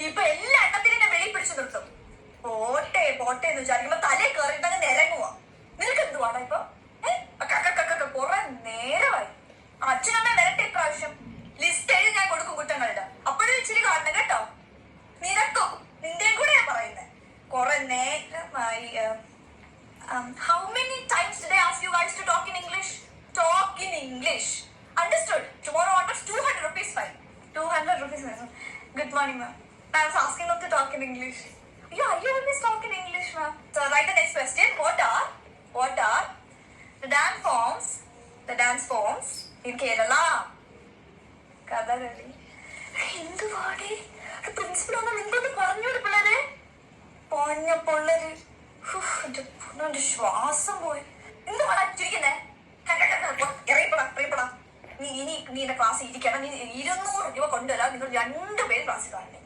ഇപ്പൊ എല്ലാ എണ്ണത്തിനെ വെളി പിടിച്ചു നിർത്തും. പോട്ടെ പോട്ടെ എന്ന് വിചാരിക്കുമ്പോ തലേ കയറിട്ടങ്ങ് നിരങ്ങുവാ. നിനക്ക് എന്തുവാടാ ഇപ്പൊ? കുറെ നേരമായി. അച്ഛനമ്മ വരട്ടെ ഇപ്രാവശ്യം. ലിസ്റ്റ് എഴുതി ഞാൻ കൊടുക്കും കുറ്റങ്ങളുടെ. അപ്പോഴും ഇച്ചിരി കാണണം കേട്ടോ. നിനക്കും നിന്റെയും കൂടെ ഞാൻ പറയുന്നത്. കുറെ നേരമായി. How many times did I ask you guys to talk in English? Talk in English. Understood? Tomorrow orders 200 rupees fine. 200 rupees. Good morning, ma'am. I was asking them to talk in English. Yeah, you always talk in English, ma'am. So write the next question. What are the dance forms in Kerala? Kathakali. എന്തുവാടി principal ഒന്നും എന്തൊന്നും പറഞ്ഞോട് പിള്ളേരെ. പോഞ്ഞ പിള്ളേര് ശ്വാസം പോയി. എന്തുവാടാ ചിരിക്കുന്നേ? ഇറങ്ങിപ്പോടാ. നീ എന്റെ ക്ലാസ്സിൽ ഇരിക്കണം. നീ 200 രൂപ കൊണ്ടുവരാം. നിങ്ങൾ 2 പേര് ക്ലാസ്സിൽ കാണുന്നത്.